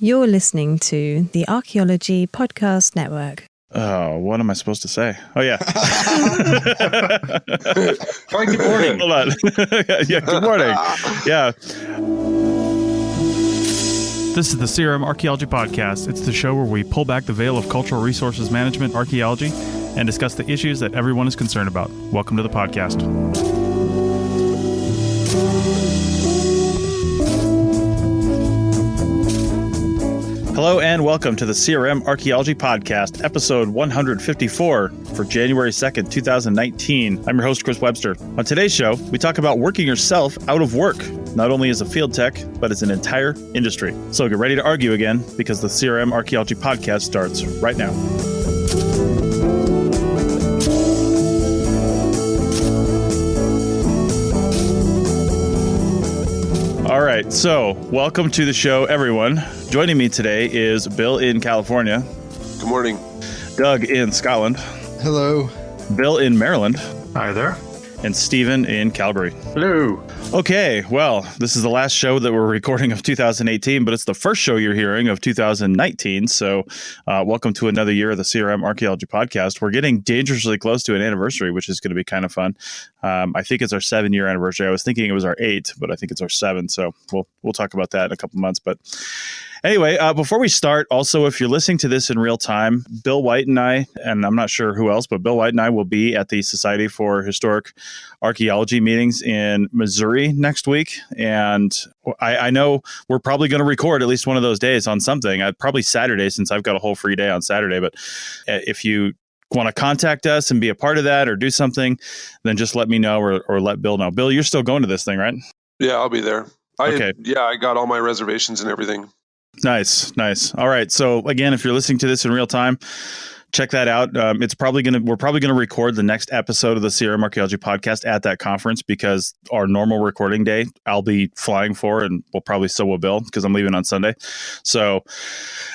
You're listening to the Archaeology Podcast Network. Oh, what am I supposed to say? Oh, yeah. Fine, good morning. Hold on. Yeah, good morning. Yeah. This is the CRM Archaeology Podcast. It's the show where we pull back the veil of cultural resources management archaeology and discuss the issues that everyone is concerned about. Welcome to the podcast. Hello and welcome to the CRM Archaeology Podcast, episode 154 for January 2nd, 2019. I'm your host, Chris Webster. On today's show, we talk about working yourself out of work, not only as a field tech, but as an entire industry. So get ready to argue again, because the CRM Archaeology Podcast starts right now. All right, so welcome to the show, everyone. Joining me today is Bill in California. Good morning. Doug in Scotland. Hello. Bill in Maryland. Hi there. And Stephen in Calgary. Hello. Okay, well, this is the last show that we're recording of 2018, but it's the first show you're hearing of 2019. So welcome to another year of the CRM Archaeology Podcast. We're getting dangerously close to an anniversary, which is going to be kind of fun. I think it's our 7-year anniversary. I was thinking it was our 8th, but I think it's our 7th. So we'll talk about that in a couple months. But anyway, before we start, also, if you're listening to this in real time, Bill White and I, and I'm not sure who else, but Bill White and I will be at the Society for Historic Archaeology meetings in Missouri next week. And I know we're probably going to record at least one of those days on something, probably Saturday, since I've got a whole free day on Saturday. But if you want to contact us and be a part of that or do something, then just let me know or let Bill know. Bill, you're still going to this thing, right? Yeah, I'll be there. Okay. I got all my reservations and everything. Nice. All right. So again, if you're listening to this in real time, check that out. We're probably going to record the next episode of the CRM Archaeology Podcast at that conference, because our normal recording day I'll be flying for, and so will Bill, because I'm leaving on Sunday. So,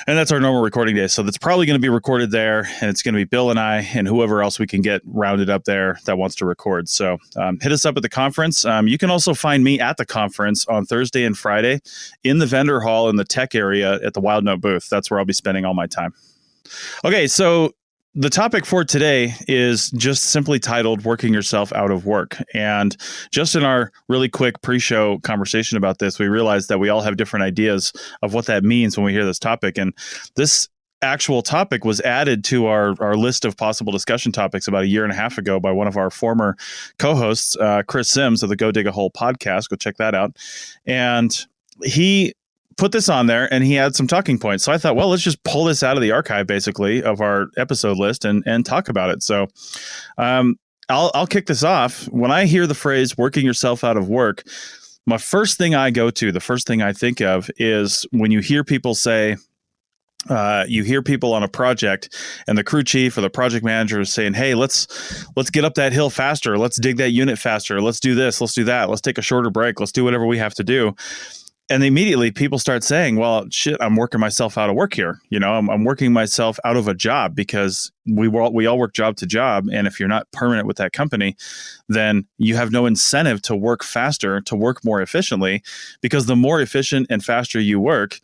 and that's our normal recording day. So that's probably going to be recorded there, and it's going to be Bill and I and whoever else we can get rounded up there that wants to record. So hit us up at the conference. You can also find me at the conference on Thursday and Friday in the vendor hall in the tech area at the Wild Note booth. That's where I'll be spending all my time. Okay, so the topic for today is just simply titled Working Yourself Out of Work. And just in our really quick pre-show conversation about this, we realized that we all have different ideas of what that means when we hear this topic. And this actual topic was added to our list of possible discussion topics about a year and a half ago by one of our former co-hosts, Chris Sims of the Go Dig a Hole podcast. Go check that out. And he put this on there, and he had some talking points. So I thought, well, let's just pull this out of the archive, basically, of our episode list and talk about it. So I'll kick this off. When I hear the phrase working yourself out of work, my first thing the first thing I think of is when you hear people say, you hear people on a project and the crew chief or the project manager is saying, hey, let's get up that hill faster. Let's dig that unit faster. Let's do this. Let's do that. Let's take a shorter break. Let's do whatever we have to do. And immediately people start saying, well, shit, I'm working myself out of work here. You know, I'm working myself out of a job, because we all work job to job. And if you're not permanent with that company, then you have no incentive to work faster, to work more efficiently, because the more efficient and faster you work,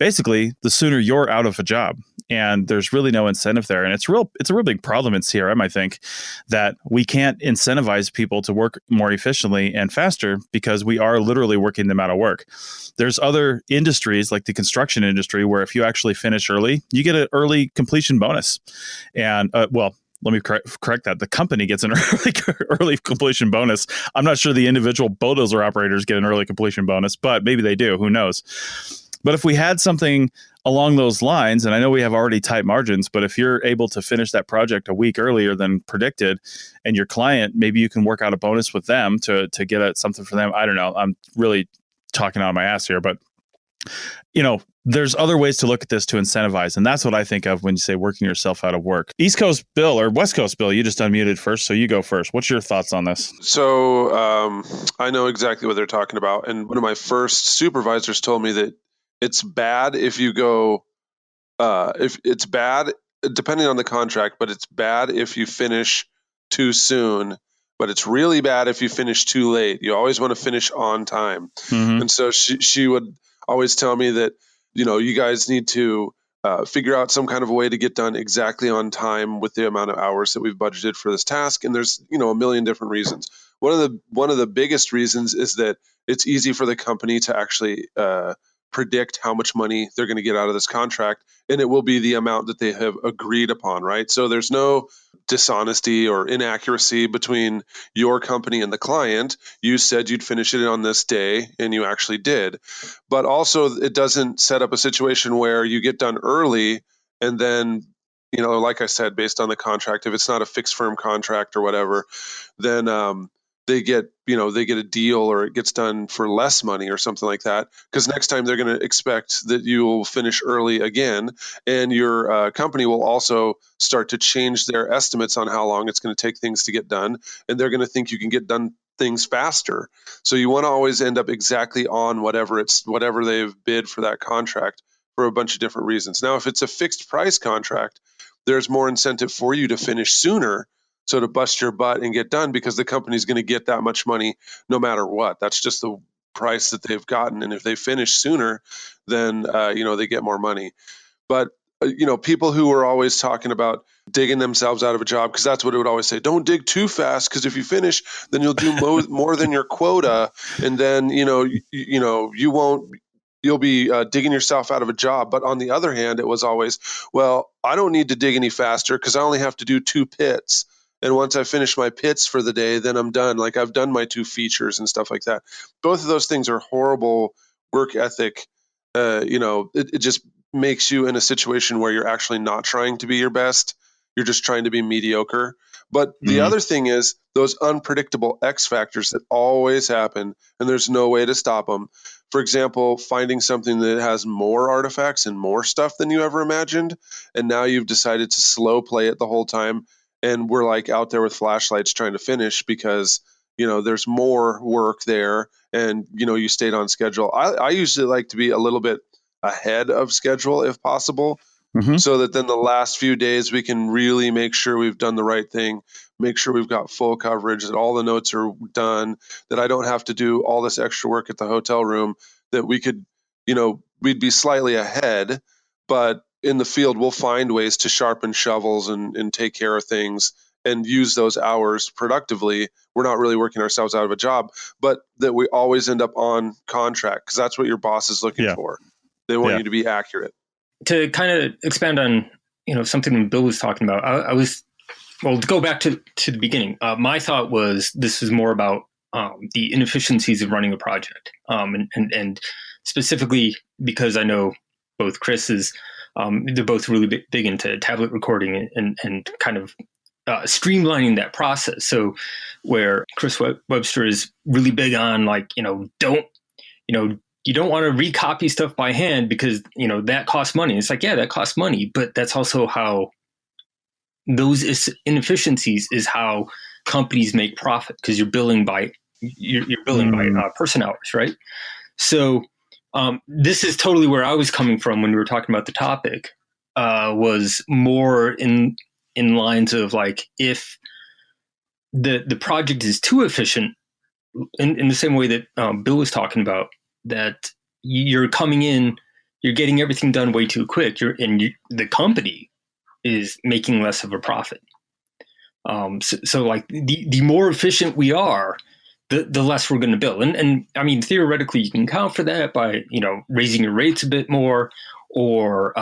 basically, the sooner you're out of a job. And there's really no incentive there. And it's a real big problem in CRM, I think, that we can't incentivize people to work more efficiently and faster, because we are literally working them out of work. There's other industries, like the construction industry, where if you actually finish early, you get an early completion bonus. And let me correct that. The company gets an early completion bonus. I'm not sure the individual bulldozer operators get an early completion bonus, but maybe they do. Who knows? But if we had something along those lines, and I know we have already tight margins, but if you're able to finish that project a week earlier than predicted, and your client, maybe you can work out a bonus with them to get something for them. I don't know. I'm really talking out of my ass here, but there's other ways to look at this to incentivize. And that's what I think of when you say working yourself out of work. East Coast Bill, or West Coast Bill, you just unmuted first, so you go first. What's your thoughts on this? So I know exactly what they're talking about. And one of my first supervisors told me that it's bad if you go, if it's bad, depending on the contract, but it's bad if you finish too soon, but it's really bad if you finish too late. You always want to finish on time. Mm-hmm. And so she would always tell me that you guys need to figure out some kind of a way to get done exactly on time with the amount of hours that we've budgeted for this task. And there's, a million different reasons. One of the biggest reasons is that it's easy for the company to actually predict how much money they're going to get out of this contract, and it will be the amount that they have agreed upon, right? So there's no dishonesty or inaccuracy between your company and the client. You said you'd finish it on this day, and you actually did. But also, it doesn't set up a situation where you get done early, and then, like I said, based on the contract, if it's not a fixed firm contract or whatever, then they get a deal, or it gets done for less money or something like that, because next time they're going to expect that you will finish early again, and your company will also start to change their estimates on how long it's going to take things to get done, and they're going to think you can get done things faster. So you want to always end up exactly on whatever they've bid for that contract, for a bunch of different reasons. Now, if it's a fixed price contract, there's more incentive for you to finish sooner. So to bust your butt and get done, because the company's going to get that much money no matter what. That's just the price that they've gotten. And if they finish sooner, then, they get more money. But, people who are always talking about digging themselves out of a job, because that's what it would always say, don't dig too fast, because if you finish, then you'll do more than your quota. And then, you'll be digging yourself out of a job. But on the other hand, it was always, well, I don't need to dig any faster because I only have to do 2 pits. And once I finish my pits for the day, then I'm done. Like, I've done my 2 features and stuff like that. Both of those things are horrible work ethic. It just makes you in a situation where you're actually not trying to be your best. You're just trying to be mediocre. But the other thing is those unpredictable X factors that always happen, and there's no way to stop them. For example, finding something that has more artifacts and more stuff than you ever imagined, and now you've decided to slow play it the whole time. And we're like out there with flashlights trying to finish because, there's more work there, and, you stayed on schedule. I usually like to be a little bit ahead of schedule if possible, so that then the last few days we can really make sure we've done the right thing, make sure we've got full coverage, that all the notes are done, that I don't have to do all this extra work at the hotel room, that we could, we'd be slightly ahead, but in the field, we'll find ways to sharpen shovels and take care of things and use those hours productively. We're not really working ourselves out of a job, but that we always end up on contract, because that's what your boss is looking for. They want you to be accurate. To kind of expand on, something Bill was talking about, to go back to the beginning, my thought was this is more about the inefficiencies of running a project. And specifically because I know both Chris is, they're both really big into tablet recording and kind of streamlining that process. So where Chris Webster is really big on, like, you don't want to recopy stuff by hand because, that costs money. It's like, yeah, that costs money, but that's also how those inefficiencies is how companies make profit, because you're billing by person hours, right? So this is totally where I was coming from when we were talking about the topic, was more in lines of, like, if the project is too efficient, in the same way that Bill was talking about, that you're coming in, you're getting everything done way too quick, the company is making less of a profit. So like the more efficient we are, the less we're going to bill. And I mean, theoretically, you can account for that by, raising your rates a bit more, or,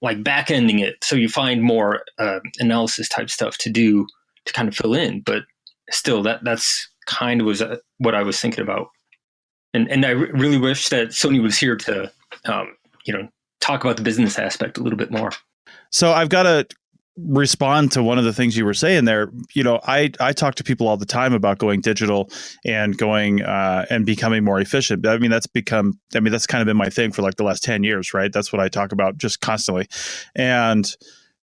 like back ending it. So you find more analysis type stuff to do to kind of fill in. But still, that's kind of was what I was thinking about. And I really wish that Sony was here to, talk about the business aspect a little bit more. So I've got to respond to one of the things you were saying there. I talk to people all the time about going digital and going and becoming more efficient. I mean, that's kind of been my thing for like the last 10 years, right? That's what I talk about just constantly. And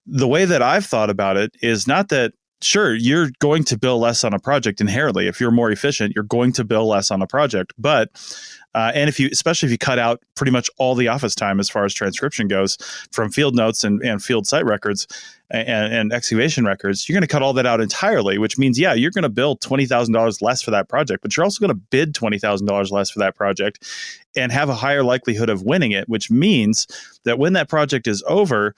the way that I've thought about it is not that, sure, you're going to bill less on a project inherently. If you're more efficient, you're going to bill less on a project. But And especially if you cut out pretty much all the office time as far as transcription goes from field notes and field site records and excavation records, you're going to cut all that out entirely, which means, yeah, you're going to bill $20,000 less for that project, but you're also going to bid $20,000 less for that project and have a higher likelihood of winning it, which means that when that project is over,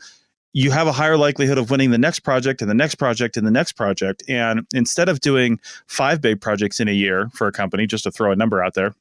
you have a higher likelihood of winning the next project and the next project and the next project. And instead of doing 5 big projects in a year for a company, just to throw a number out there,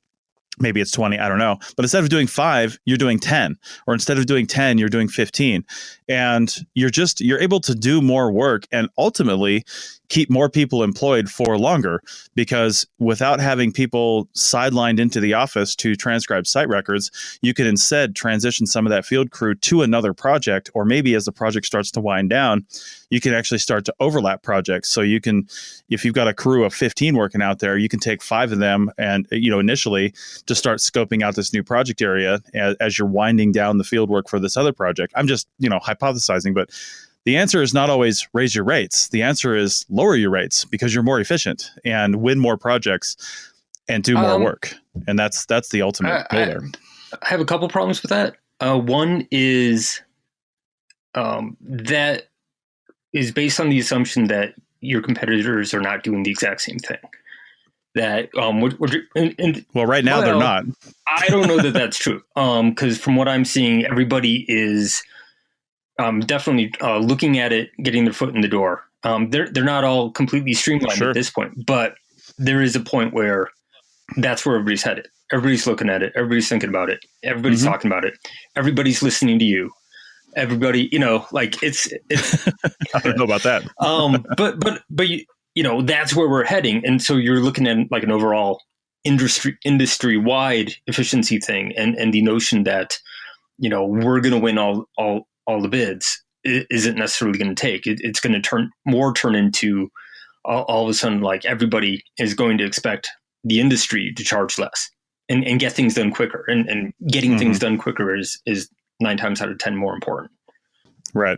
maybe it's 20, I don't know. But instead of doing 5, you're doing 10. Or instead of doing 10, you're doing 15. And you're able to do more work and ultimately keep more people employed for longer, because without having people sidelined into the office to transcribe site records, you can instead transition some of that field crew to another project, or maybe as the project starts to wind down, you can actually start to overlap projects. So you can, if you've got a crew of 15 working out there, you can take 5 of them and, initially to start scoping out this new project area as you're winding down the field work for this other project. I'm just, hypothesizing, but the answer is not always raise your rates. The answer is lower your rates because you're more efficient and win more projects and do more work. And that's the ultimate goal there. I have a couple problems with that. One is that is based on the assumption that your competitors are not doing the exact same thing. That right now they're not. I don't know that that's true. Because from what I'm seeing, everybody is definitely looking at it, getting their foot in the door. They're not all completely streamlined at this point, but there is a point where that's where everybody's headed. Everybody's looking at it. Everybody's thinking about it. Everybody's talking about it. Everybody's listening to you. Everybody, it's I don't know about that. but that's where we're heading. And so you're looking at like an overall industry-wide efficiency thing, and the notion that, we're going to win all the bids isn't necessarily going to take. It's going to turn into all of a sudden, like, everybody is going to expect the industry to charge less and get things done quicker. And getting things done quicker is 9 times out of 10 more important. Right.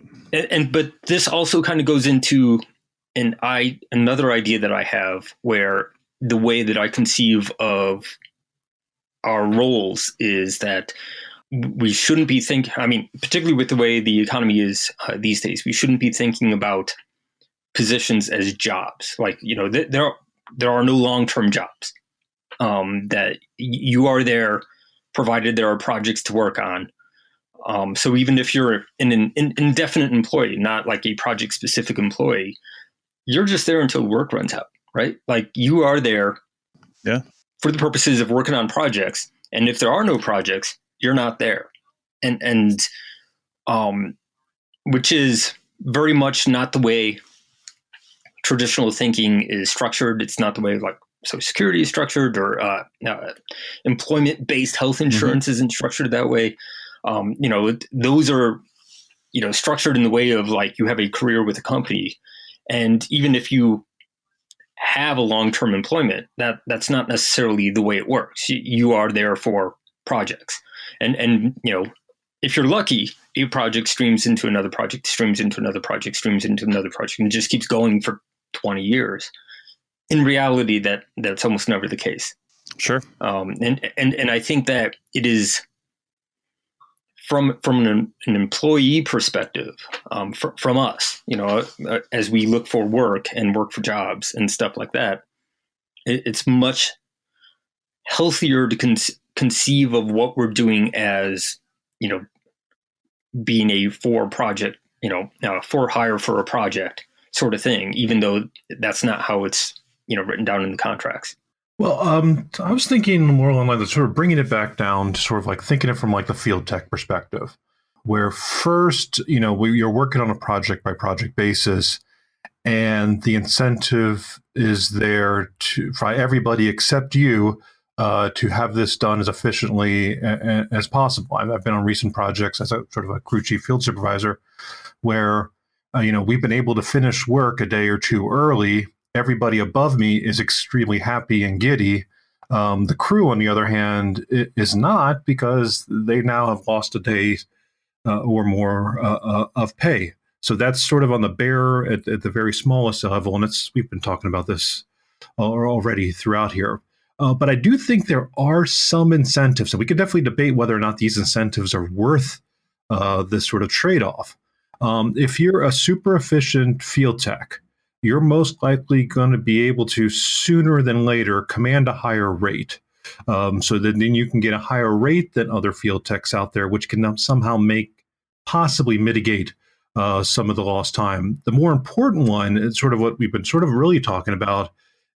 But this also kind of goes into another idea that I have, where the way that I conceive of our roles is that we shouldn't be particularly with the way the economy is these days, we shouldn't be thinking about positions as jobs. Like, there are no long-term jobs, that you are there provided there are projects to work on. So even if you're an indefinite employee, not like a project-specific employee, you're just there until work runs out, right? Like, you are there for the purposes of working on projects. And if there are no projects, you're not there. And which is very much not the way traditional thinking is structured. It's not the way like Social Security is structured, or employment-based health insurance isn't structured that way. Those are, structured in the way of like you have a career with a company. And even if you have a long-term employment, that's not necessarily the way it works. You are there for projects. And if you're lucky, a project streams into another project, streams into another project, streams into another project, and it just keeps going for 20 years. In reality, that's almost never the case. Sure. And I think that it is from an employee perspective, from us, as we look for work and work for jobs and stuff like that, it's much healthier to conceive of what we're doing as, being a for project, for hire for a project sort of thing, even though that's not how it's, written down in the contracts. Well, I was thinking more along the sort of bringing it back down to sort of like thinking it from like the field tech perspective, where first, you're working on a project by project basis, and the incentive is there for everybody except you to have this done as efficiently as possible. I've been on recent projects as a sort of a crew chief field supervisor where, we've been able to finish work a day or two early. Everybody above me is extremely happy and giddy. The crew, on the other hand, is not, because they now have lost a day or more of pay. So that's sort of on the at the very smallest level, and we've been talking about this already throughout here. But I do think there are some incentives, and we could definitely debate whether or not these incentives are worth this sort of trade-off. If you're a super efficient field tech, you're most likely going to be able to sooner than later command a higher rate. So that then you can get a higher rate than other field techs out there, which can somehow possibly mitigate some of the lost time. The more important one, is sort of what we've been sort of really talking about,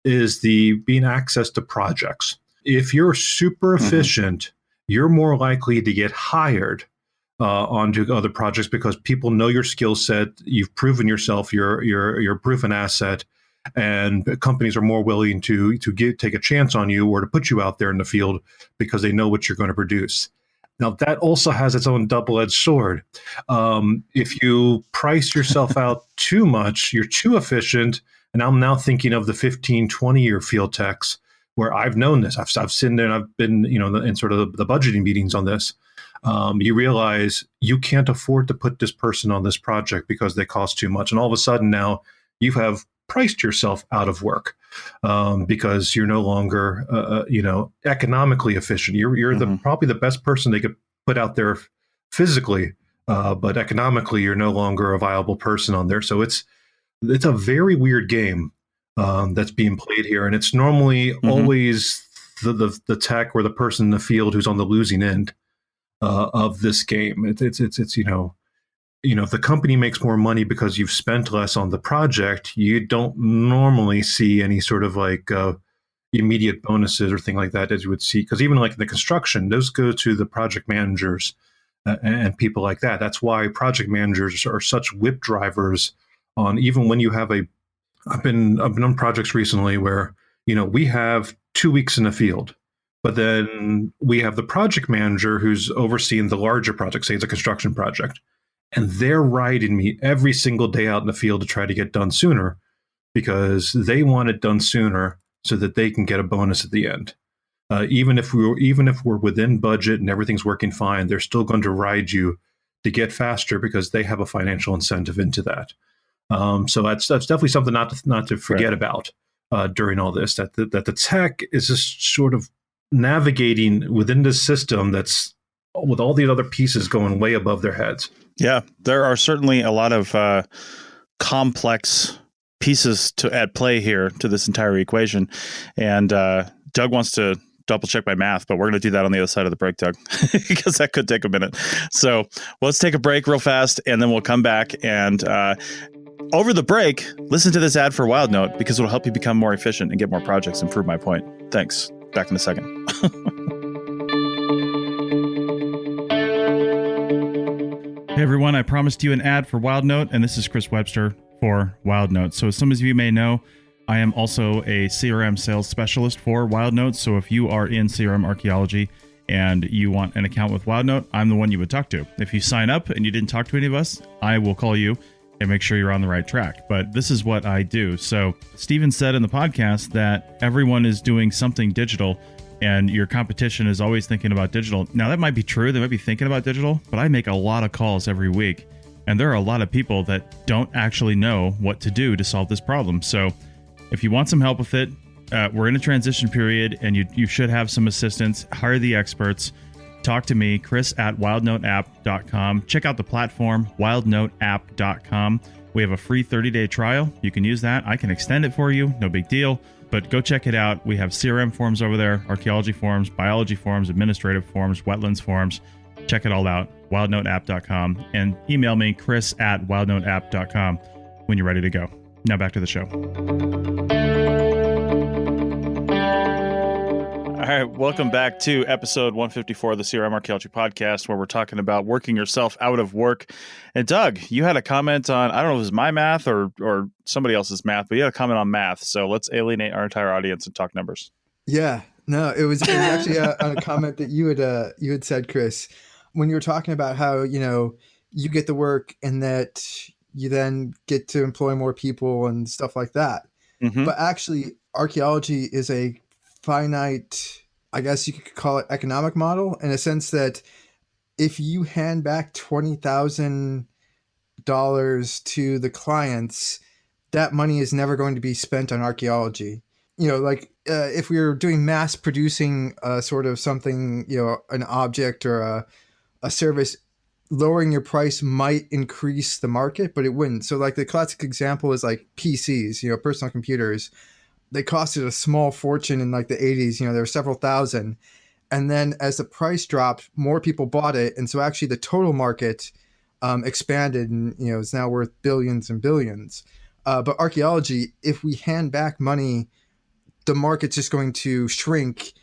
is the being access to projects. If you're super efficient, you're more likely to get hired onto other projects because people know your skill set. You've proven yourself. You're a proven asset, and companies are more willing to take a chance on you or to put you out there in the field because they know what you're going to produce. Now, that also has its own double-edged sword. If you price yourself out too much, you're too efficient. And I'm now thinking of the 15, 20-year field techs where I've known this. I've seen there and I've been, in sort of the budgeting meetings on this. You realize you can't afford to put this person on this project because they cost too much. And all of a sudden now you have priced yourself out of work because you're no longer, economically efficient. You're probably the best person they could put out there physically, but economically you're no longer a viable person on there. So it's a very weird game that's being played here, and it's normally always the tech or the person in the field who's on the losing end of this game. It's if the company makes more money because you've spent less on the project, you don't normally see any sort of like immediate bonuses or thing like that as you would see, because even like in the construction, those go to the project managers and people like that. That's why project managers are such whip drivers on even when you have I've been on projects recently where, we have 2 weeks in the field, but then we have the project manager who's overseeing the larger project, say it's a construction project, and they're riding me every single day out in the field to try to get done sooner because they want it done sooner so that they can get a bonus at the end. Even if we're within budget and everything's working fine, they're still going to ride you to get faster because they have a financial incentive into that. So that's definitely something not to forget about during all this. That the tech is just sort of navigating within this system that's with all the other pieces going way above their heads. Yeah, there are certainly a lot of complex pieces at play here to this entire equation, and Doug wants to double check my math, but we're going to do that on the other side of the break, Doug, because that could take a minute. So let's take a break real fast, and then we'll come back and over the break, listen to this ad for WildNote because it'll help you become more efficient and get more projects and prove my point. Thanks. Back in a second. Hey everyone, I promised you an ad for WildNote, and this is Chris Webster for WildNote. So as some of you may know, I am also a CRM sales specialist for WildNote. So if you are in CRM archaeology and you want an account with WildNote, I'm the one you would talk to. If you sign up and you didn't talk to any of us, I will call you and make sure you're on the right track. But this is what I do. So Steven said in the podcast that everyone is doing something digital and your competition is always thinking about digital. Now that might be true. They might be thinking about digital, but I make a lot of calls every week. And there are a lot of people that don't actually know what to do to solve this problem. So if you want some help with it, we're in a transition period and you should have some assistance. Hire the experts. Talk to me, Chris at wildnoteapp.com. Check out the platform, wildnoteapp.com. We have a free 30-day trial. You can use that. I can extend it for you. No big deal. But go check it out. We have CRM forms over there, archaeology forms, biology forms, administrative forms, wetlands forms. Check it all out, wildnoteapp.com. And email me, Chris at wildnoteapp.com when you're ready to go. Now back to the show. All right, welcome back to episode 154 of the CRM Archaeology Podcast, where we're talking about working yourself out of work. And Doug, you had a comment on, I don't know if it was my math or somebody else's math, but you had a comment on math. So let's alienate our entire audience and talk numbers. Yeah, no, it was actually a comment that you had said, Chris, when you were talking about how, you get the work and that you then get to employ more people and stuff like that. Mm-hmm. But actually, archaeology is a finite, I guess you could call it, economic model, in a sense that if you hand back $20,000 to the clients, that money is never going to be spent on archaeology. Like if we were doing mass producing sort of something, an object or a service, lowering your price might increase the market, but it wouldn't. So like the classic example is like PCs, personal computers. They costed a small fortune in like the 80s, there were several thousand. And then as the price dropped, more people bought it. And so actually the total market expanded and, is now worth billions and billions. But archaeology, if we hand back money, the market's just going to shrink.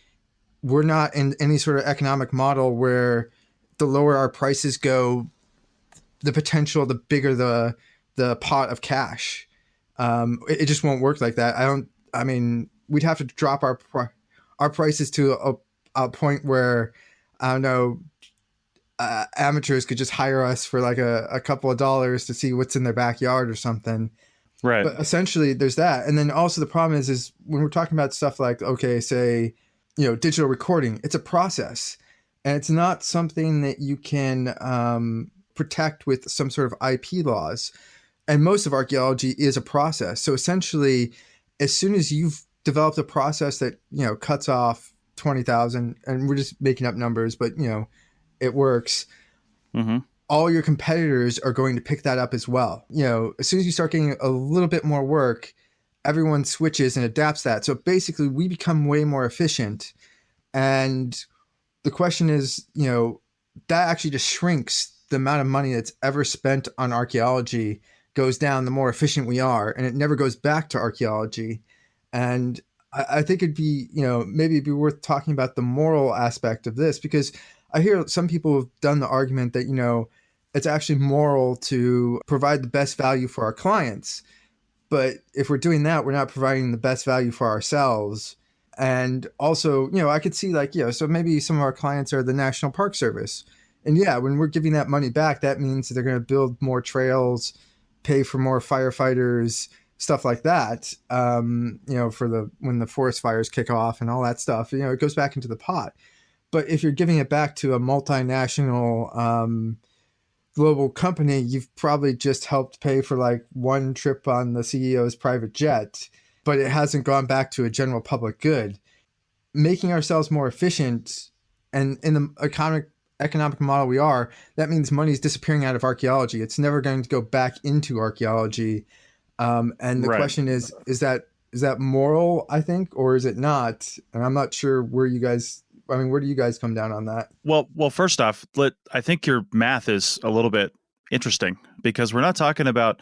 We're not in any sort of economic model where the lower our prices go, the bigger the pot of cash. It just won't work like that. We'd have to drop our prices to a point where, I don't know, amateurs could just hire us for like a couple of dollars to see what's in their backyard or something. Right. But essentially there's that. And then also the problem is when we're talking about stuff like, okay, say, digital recording, it's a process and it's not something that you can protect with some sort of IP laws. And most of archaeology is a process. So essentially, as soon as you've developed a process that, cuts off 20,000, and we're just making up numbers, but, it works. Mm-hmm. All your competitors are going to pick that up as well. As soon as you start getting a little bit more work, everyone switches and adapts that. So basically we become way more efficient. And the question is, that actually just shrinks the amount of money that's ever spent on archaeology goes down the more efficient we are, and it never goes back to archaeology. And I think it'd be, maybe it'd be worth talking about the moral aspect of this, because I hear some people have done the argument that, it's actually moral to provide the best value for our clients. But if we're doing that, we're not providing the best value for ourselves. And also, I could see like, so maybe some of our clients are the National Park Service. And yeah, when we're giving that money back, that means that they're going to build more trails, pay for more firefighters, stuff like that, when the forest fires kick off and all that stuff, it goes back into the pot. But if you're giving it back to a multinational global company, you've probably just helped pay for like one trip on the CEO's private jet, but it hasn't gone back to a general public good. Making ourselves more efficient, and in the economic model we are, that means money is disappearing out of archaeology. It's never going to go back into archaeology. And the question is that moral, I think, or is it not? And I'm not sure where do you guys come down on that? Well, first off, I think your math is a little bit interesting, because we're not talking about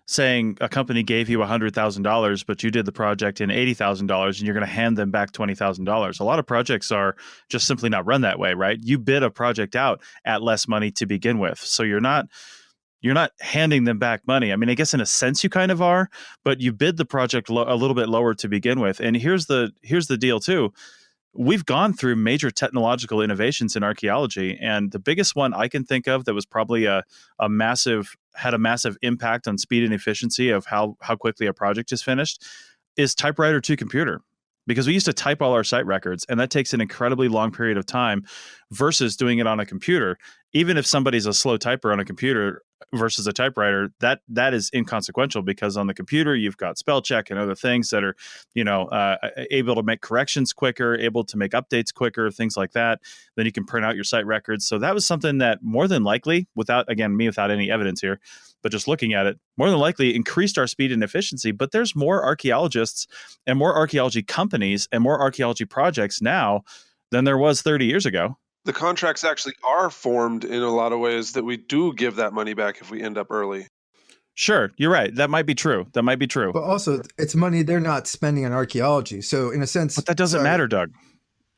saying a company gave you $100,000, but you did the project in $80,000 and you're going to hand them back $20,000. A lot of projects are just simply not run that way, right? You bid a project out at less money to begin with. So you're not handing them back money. I mean, I guess in a sense you kind of are, but you bid the project a little bit lower to begin with. And here's the deal too. We've gone through major technological innovations in archaeology, and the biggest one I can think of that was probably had a massive impact on speed and efficiency of how quickly a project is finished is typewriter to computer. Because we used to type all our site records, and that takes an incredibly long period of time versus doing it on a computer. Even if somebody's a slow typer on a computer versus a typewriter, that is inconsequential, because on the computer you've got spell check and other things that are, able to make corrections quicker, able to make updates quicker, things like that. Then you can print out your site records. So that was something that more than likely, without any evidence here, but just looking at it, more than likely increased our speed and efficiency. But there's more archaeologists and more archaeology companies and more archaeology projects now than there was 30 years ago. The contracts actually are formed in a lot of ways that we do give that money back if we end up early. Sure, you're right. That might be true. But also, it's money they're not spending on archaeology. So in a sense... But that doesn't matter, Doug.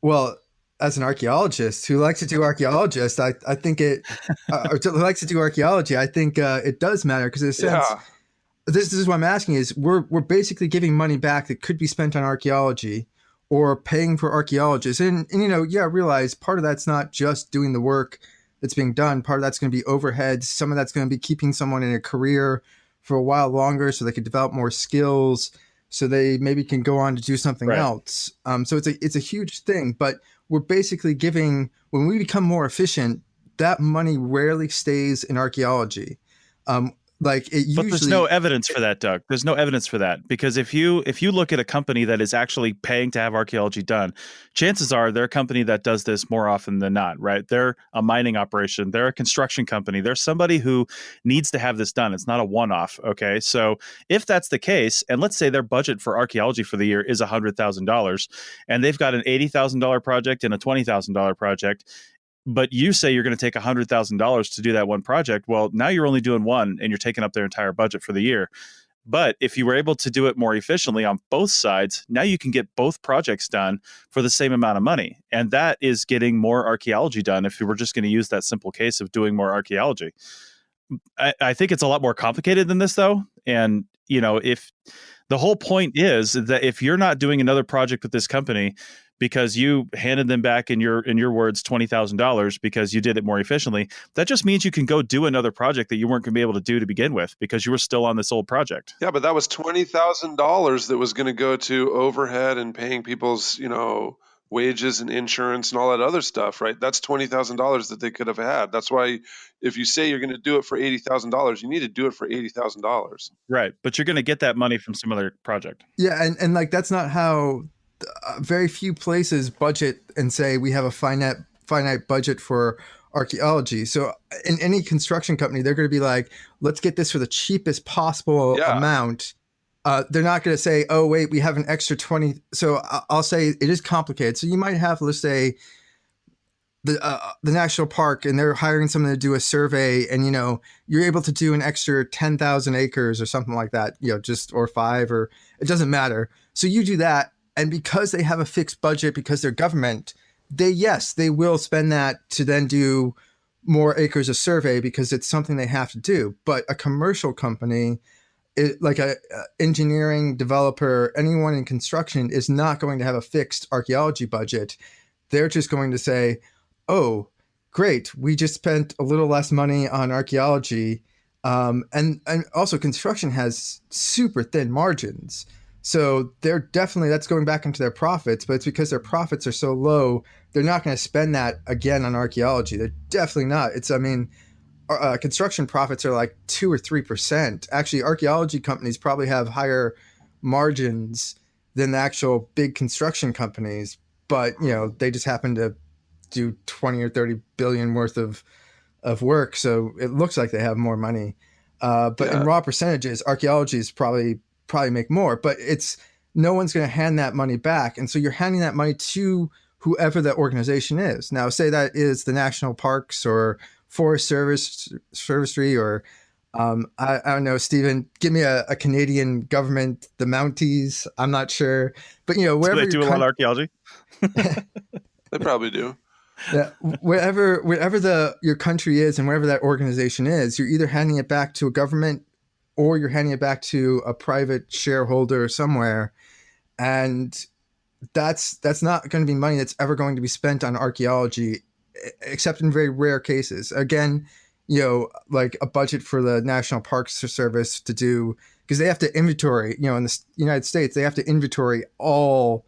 Well, as an archaeologist who likes to do archaeologist, I think it... or likes to do archaeology, I think it does matter, because in a sense... Yeah. This is what I'm asking is, we're basically giving money back that could be spent on archaeology, or paying for archaeologists. And realize part of that's not just doing the work that's being done. Part of that's going to be overhead. Some of that's going to be keeping someone in a career for a while longer so they could develop more skills, so they maybe can go on to do something else. So it's a huge thing, but we're basically giving, when we become more efficient, that money rarely stays in archaeology. Like it usually. But there's no evidence for that, Doug. There's no evidence for that, because if you look at a company that is actually paying to have archaeology done, chances are they're a company that does this more often than not, right? They're a mining operation. They're a construction company. They're somebody who needs to have this done. It's not a one-off. Okay, so if that's the case, and let's say their budget for archaeology for the year is $100,000, and they've got an $80,000 project and a $20,000 project, but you say you're going to take $100,000 to do that one project. Well, now you're only doing one and you're taking up their entire budget for the year. But if you were able to do it more efficiently on both sides, now you can get both projects done for the same amount of money. And that is getting more archaeology done if we were just going to use that simple case of doing more archaeology. I think it's a lot more complicated than this, though. And, if the whole point is that if you're not doing another project with this company, because you handed them back, in your words, $20,000 because you did it more efficiently, that just means you can go do another project that you weren't going to be able to do to begin with because you were still on this old project. Yeah, but that was $20,000 that was going to go to overhead and paying people's, wages and insurance and all that other stuff, right? That's $20,000 that they could have had. That's why if you say you're going to do it for $80,000, you need to do it for $80,000. Right, but you're going to get that money from some other project. Yeah, and like that's not how very few places budget and say we have a finite budget for archaeology. So in any construction company, they're going to be like, let's get this for the cheapest possible amount. They're not going to say, oh, wait, we have an extra 20. So I'll say it is complicated. So you might have, let's say, the national park, and they're hiring someone to do a survey, and you're able to do an extra 10,000 acres or something like that, or 5, or it doesn't matter. So you do that. And because they have a fixed budget, because they're government, they will spend that to then do more acres of survey because it's something they have to do. But a commercial company, like a engineering developer, anyone in construction, is not going to have a fixed archaeology budget. They're just going to say, oh, great, we just spent a little less money on archaeology. And also construction has super thin margins. So they're definitely, that's going back into their profits, but it's because their profits are so low, they're not going to spend that again on archaeology. They're definitely not. Construction profits are like 2 or 3%. Actually, archaeology companies probably have higher margins than the actual big construction companies, but they just happen to do 20 or 30 billion worth of work. So it looks like they have more money. In raw percentages, archaeology is probably make more, but no one's going to hand that money back. And so you're handing that money to whoever that organization is. Now, say that is the national parks or Forest Service, or I don't know, Stephen, give me a Canadian government, the Mounties. I'm not sure, but wherever they do a lot of archaeology. They probably do. Yeah, wherever your country is and wherever that organization is, you're either handing it back to a government or you're handing it back to a private shareholder somewhere. And that's not going to be money that's ever going to be spent on archaeology, except in very rare cases. Again, like a budget for the National Parks Service to do, because they have to inventory, in the United States, they have to inventory all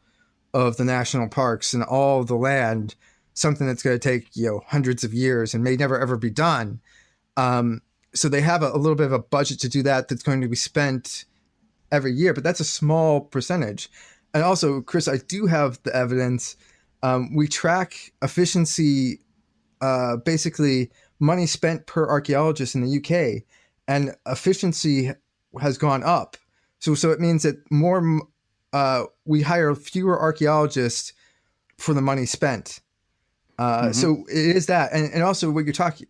of the national parks and all of the land, something that's going to take, hundreds of years and may never ever be done. So they have a little bit of a budget to do that that's going to be spent every year, but that's a small percentage. And also, Chris, I do have the evidence. We track efficiency, basically money spent per archaeologist in the UK, and efficiency has gone up. So it means that we hire fewer archaeologists for the money spent. So it is that. And also what you're talking,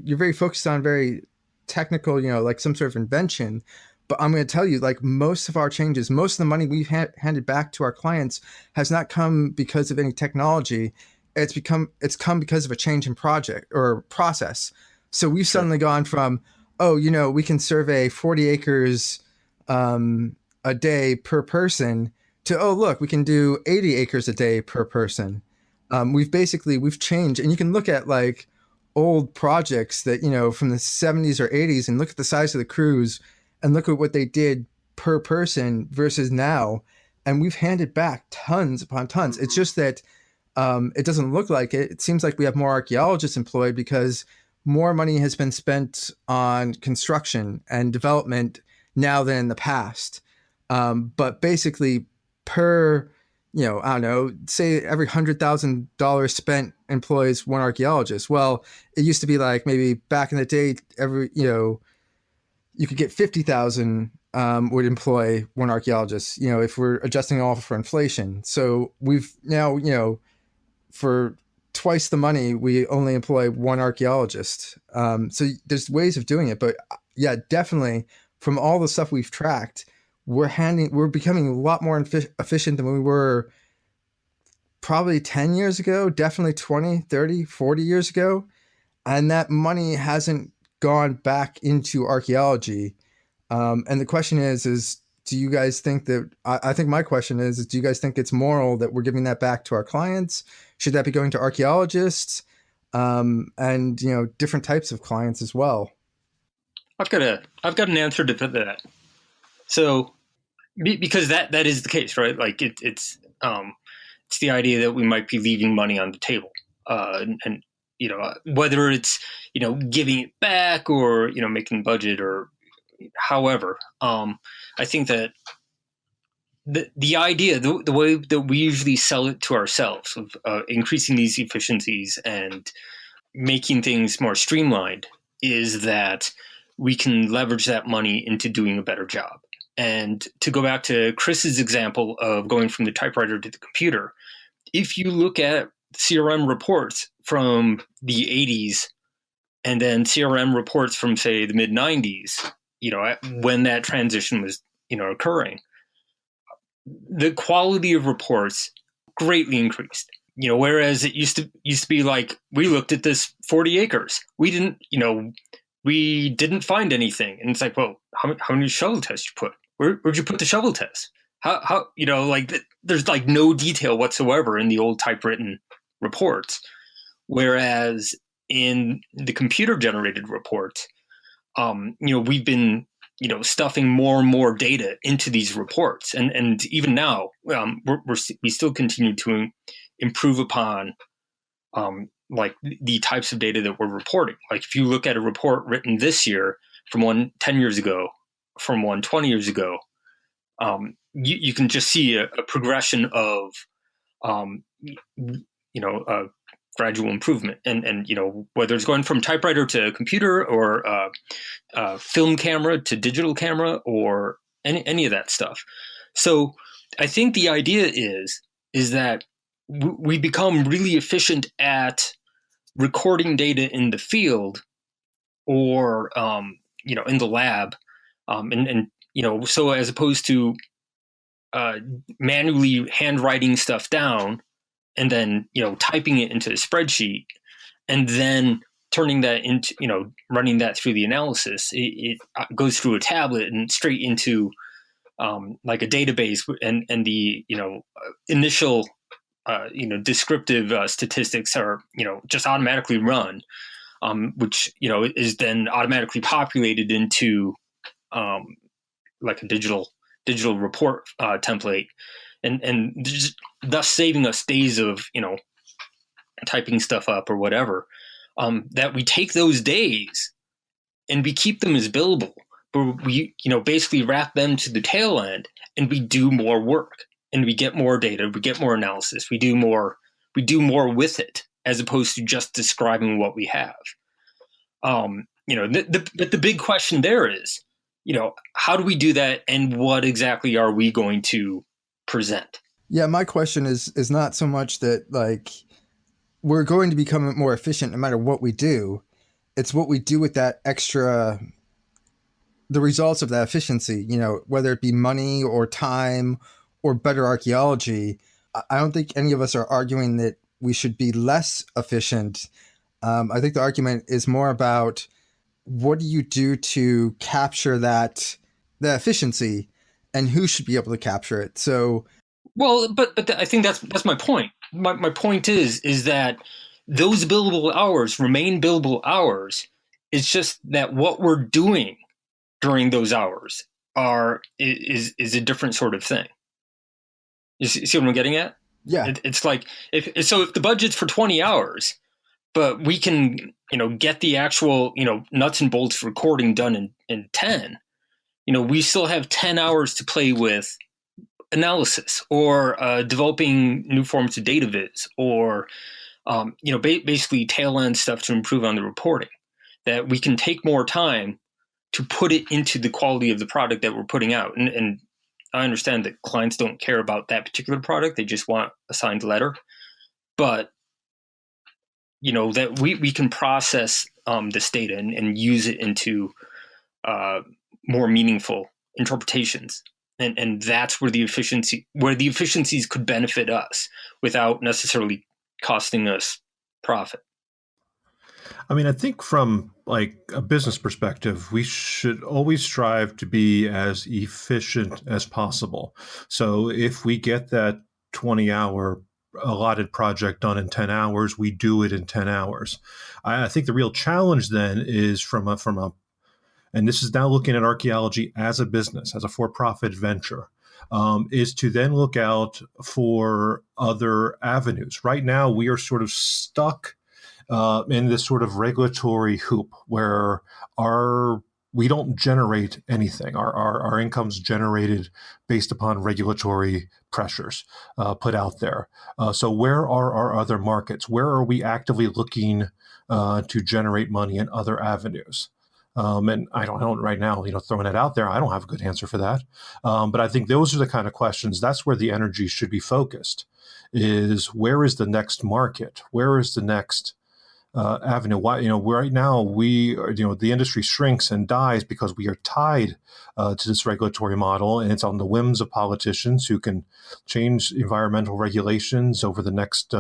you're very focused on very technical, like some sort of invention, but I'm going to tell you, like most of our changes, most of the money we've handed back to our clients has not come because of any technology. It's come because of a change in project or process. So we've suddenly gone from, we can survey 40 acres a day per person to, look, we can do 80 acres a day per person. We've changed, and you can look at like old projects that, from the 70s or 80s and look at the size of the crews and look at what they did per person versus now. And we've handed back tons upon tons. It's just that it doesn't look like it. It seems like we have more archaeologists employed because more money has been spent on construction and development now than in the past. But basically, per, I don't know, say every $100,000 spent employs one archaeologist. Well, it used to be like maybe back in the day, you could get 50,000 would employ one archaeologist, if we're adjusting all for inflation. So we've now, for twice the money, we only employ one archaeologist. So there's ways of doing it, but yeah, definitely from all the stuff we've tracked, we're becoming a lot more efficient than we were probably 10 years ago, definitely 20, 30, 40 years ago. And that money hasn't gone back into archaeology. And the question is, do you guys think that, I think my question is, do you guys think it's moral that we're giving that back to our clients? Should that be going to archaeologists? And, different types of clients as well? I've got an answer to that. So, because that is the case, right? Like it's the idea that we might be leaving money on the table, and whether it's giving it back or making budget or however. I think that the idea, the way that we usually sell it to ourselves of increasing these efficiencies and making things more streamlined is that we can leverage that money into doing a better job. And to go back to Chris's example of going from the typewriter to the computer, if you look at CRM reports from the 80s and then CRM reports from, say, the mid-90s, when that transition was, occurring, the quality of reports greatly increased. Whereas it used to be like, we looked at this 40 acres. We didn't find anything. And it's like, well, how many shovel tests you put? Where'd you put the shovel test? How there's like no detail whatsoever in the old typewritten reports. Whereas in the computer generated reports, we've been, stuffing more and more data into these reports. And even now, we still continue to improve upon, like the types of data that we're reporting. Like if you look at a report written this year from one 10 years ago, from one 20 years ago, you can just see a progression of, gradual improvement. And whether it's going from typewriter to computer or film camera to digital camera or any of that stuff. So I think the idea is that we become really efficient at recording data in the field or, in the lab. So as opposed to manually handwriting stuff down and then, typing it into a spreadsheet and then turning that into, running that through the analysis, it goes through a tablet and straight into like a database and the, initial, descriptive statistics are, just automatically run, which, is then automatically populated into like a digital report template and just, thus saving us days of, typing stuff up or whatever, that we take those days and we keep them as billable, but we, basically wrap them to the tail end and we do more work and we get more data, we get more analysis, we do more with it as opposed to just describing what we have. But the big question there is, how do we do that and what exactly are we going to present? Yeah, my question is not so much that like we're going to become more efficient no matter what we do. It's what we do with that extra, the results of that efficiency, whether it be money or time or better archaeology. I don't think any of us are arguing that we should be less efficient. I think the argument is more about what do you do to capture the efficiency and who should be able to capture it. So, well, but I think that's my point. My point is that those billable hours remain billable hours. It's just that what we're doing during those hours is a different sort of thing. You see what I'm getting at? Yeah. It's like if the budget's for 20 hours, but we can, get the actual, nuts and bolts recording done in 10. We still have 10 hours to play with analysis or developing new forms of data viz or, basically tail end stuff to improve on the reporting, that we can take more time to put it into the quality of the product that we're putting out. And I understand that clients don't care about that particular product. They just want a signed letter. But, that we can process this data and use it into more meaningful interpretations. And that's where the efficiencies could benefit us without necessarily costing us profit. I mean, I think from like a business perspective, we should always strive to be as efficient as possible. So if we get that 20-hour allotted project done in 10 hours, we do it in 10 hours. I think the real challenge then is from a, and this is now looking at archaeology as a business, as a for-profit venture, is to then look out for other avenues. Right now, we are sort of stuck in this sort of regulatory hoop where we don't generate anything. Our income's generated based upon regulatory pressures put out there. So where are our other markets? Where are we actively looking to generate money in other avenues? And I don't right now, throwing it out there, I don't have a good answer for that. But I think those are the kind of questions. That's where the energy should be focused, is where is the next market? Where is the next avenue? Why, right now the industry shrinks and dies because we are tied to this regulatory model, and it's on the whims of politicians who can change environmental regulations over the next,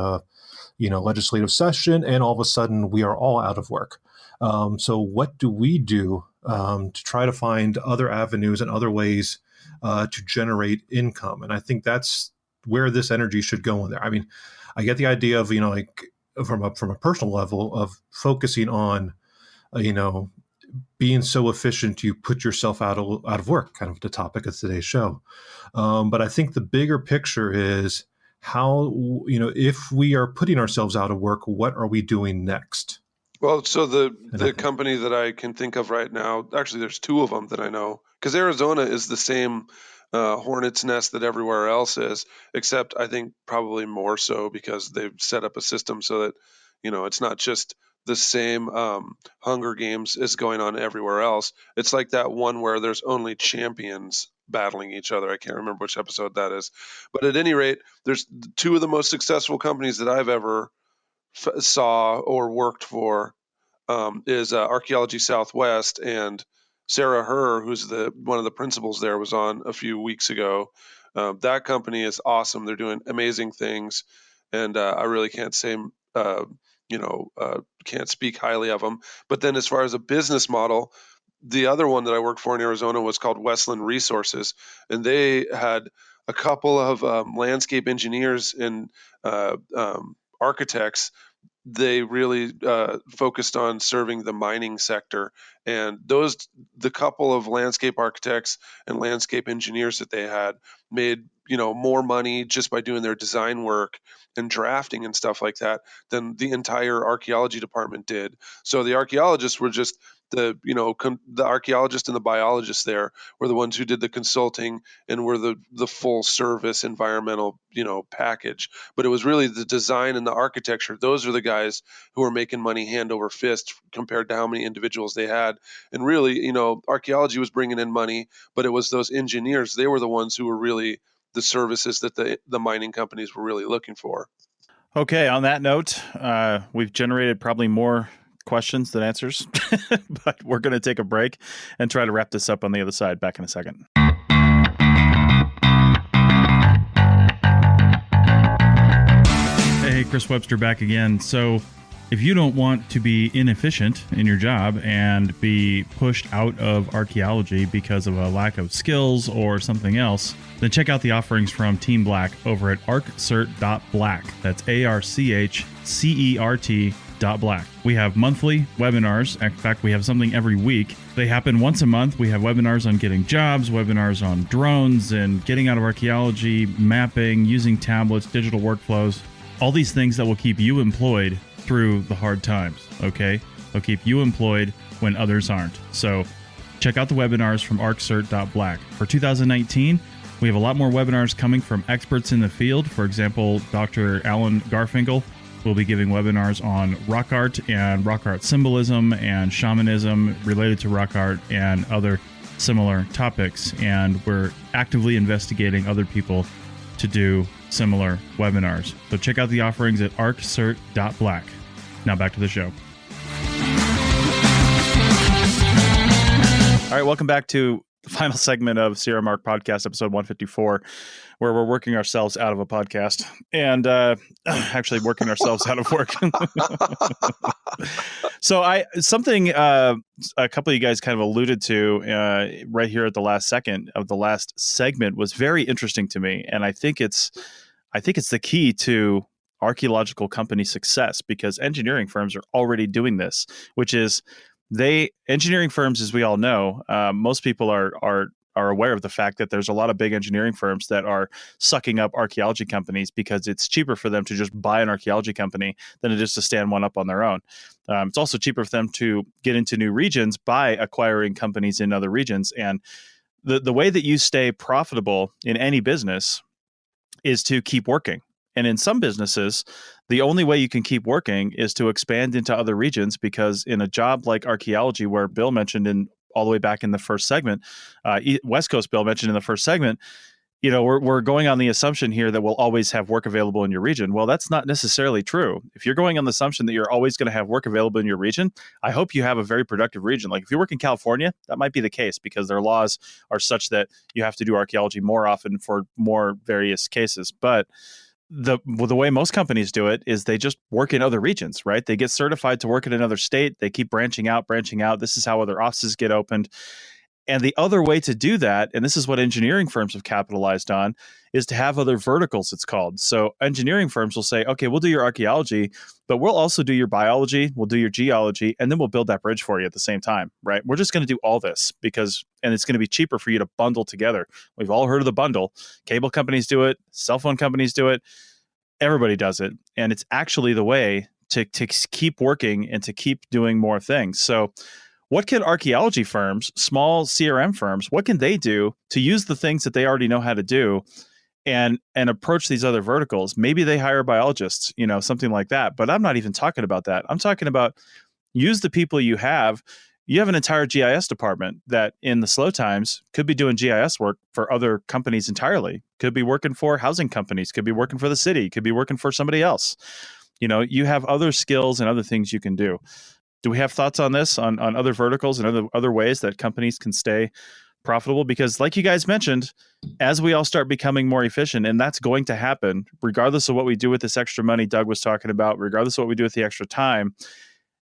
legislative session, and all of a sudden we are all out of work. So what do we do to try to find other avenues and other ways to generate income? And I think that's where this energy should go in there. I mean, I get the idea of, from a personal level of focusing on, being so efficient you put yourself out of work, kind of the topic of today's show. But I think the bigger picture is how, if we are putting ourselves out of work, what are we doing next? Well, so the company that I can think of right now, actually, there's two of them that I know, because Arizona is the same hornet's nest that everywhere else is, except I think probably more so because they've set up a system so that, it's not just the same Hunger Games is going on everywhere else. It's like that one where there's only champions battling each other. I can't remember which episode that is. But at any rate, there's two of the most successful companies that I've ever saw or worked for is Archaeology Southwest, and Sarah Herr, who's one of the principals there, was on a few weeks ago. That company is awesome. They're doing amazing things, and I really can't say, can't speak highly of them. But then as far as a business model, the other one that I worked for in Arizona was called Westland Resources, and they had a couple of landscape engineers and architects. They really focused on serving the mining sector, and the couple of landscape architects and landscape engineers that they had made more money just by doing their design work and drafting and stuff like that than the entire archaeology department did. So the archaeologists were just the archaeologist and the biologist there were the ones who did the consulting and were the full service environmental package. But it was really the design and the architecture. Those are the guys who were making money hand over fist compared to how many individuals they had. And really, archaeology was bringing in money, but it was those engineers. They were the ones who were really the services that the mining companies were really looking for. Okay, on that note, we've generated probably more questions than answers, but we're going to take a break and try to wrap this up on the other side. Back in a second. Hey, Chris Webster back again. So if you don't want to be inefficient in your job and be pushed out of archaeology because of a lack of skills or something else, then check out the offerings from Team Black over at arccert.black. That's ARCHCERT.black. We have monthly webinars. In fact, we have something every week. They happen once a month. We have webinars on getting jobs, webinars on drones and getting out of archaeology, mapping, using tablets, digital workflows, all these things that will keep you employed through the hard times, okay? They'll keep you employed when others aren't. So check out the webinars from arccert.black. For 2019, we have a lot more webinars coming from experts in the field. For example, Dr. Alan Garfinkel will be giving webinars on rock art and rock art symbolism and shamanism related to rock art and other similar topics. And we're actively investigating other people to do similar webinars. So check out the offerings at arccert.black. Now back to the show. All right, welcome back to the final segment of Sierra Mark Podcast, episode 154, where we're working ourselves out of a podcast and actually working ourselves out of work. So something a couple of you guys kind of alluded to right here at the last second of the last segment was very interesting to me, and I think it's the key to archaeological company success, because engineering firms are already doing this, which is engineering firms, as we all know, most people are aware of the fact that there's a lot of big engineering firms that are sucking up archaeology companies because it's cheaper for them to just buy an archaeology company than it is to stand one up on their own. It's also cheaper for them to get into new regions by acquiring companies in other regions. And the way that you stay profitable in any business is to keep working. And in some businesses, the only way you can keep working is to expand into other regions, because in a job like archaeology, where Bill mentioned all the way back in the first segment, West Coast Bill mentioned in the first segment, we're going on the assumption here that we'll always have work available in your region. Well, that's not necessarily true. If you're going on the assumption that you're always going to have work available in your region, I hope you have a very productive region. Like if you work in California, that might be the case because their laws are such that you have to do archaeology more often for more various cases. But the way most companies do it is they just work in other regions, right? They get certified to work in another state. They keep branching out. This is how other offices get opened. And the other way to do that, and this is what engineering firms have capitalized on, is to have other verticals, it's called. So engineering firms will say, okay, we'll do your archaeology, but we'll also do your biology, we'll do your geology, and then we'll build that bridge for you at the same time, right? We're just going to do all this and it's going to be cheaper for you to bundle together. We've all heard of the bundle. Cable companies do it. Cell phone companies do it. Everybody does it. And it's actually the way to keep working and to keep doing more things. So what can archaeology firms, small CRM firms, what can they do to use the things that they already know how to do and approach these other verticals? Maybe they hire biologists, something like that. But I'm not even talking about that. I'm talking about use the people you have. You have an entire GIS department that in the slow times could be doing GIS work for other companies entirely, could be working for housing companies, could be working for the city, could be working for somebody else. You have other skills and other things you can do. Do we have thoughts on this, on other verticals and other ways that companies can stay profitable? Because like you guys mentioned, as we all start becoming more efficient, and that's going to happen, regardless of what we do with this extra money Doug was talking about, regardless of what we do with the extra time,